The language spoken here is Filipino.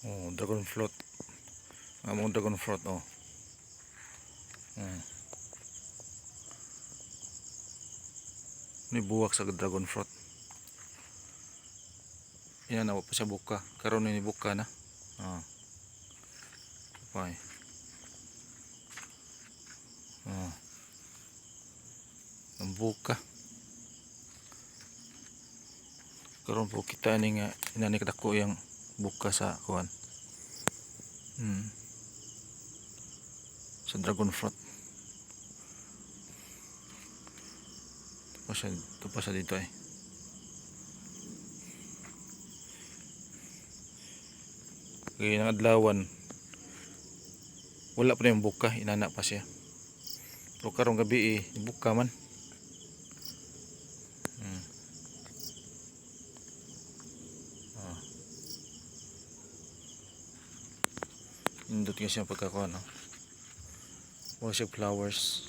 Oh, dragon fruit. Among dragon fruit, oh. May buwak sa dragon fruit. Yan, awa pa siya buka. Karon ni buka na. Oh. Okay. Oh. Ang buka. Karon po kita ni nga inani kadako yang buka sa kuan. Sa dragon fruit. Ito pa siya dito eh. Kaya ng adlawan wala pa yung buka, inana pa siya. Pero karong gabi buka man. Indot nga siya pagkakuha, no? Mga siya flowers.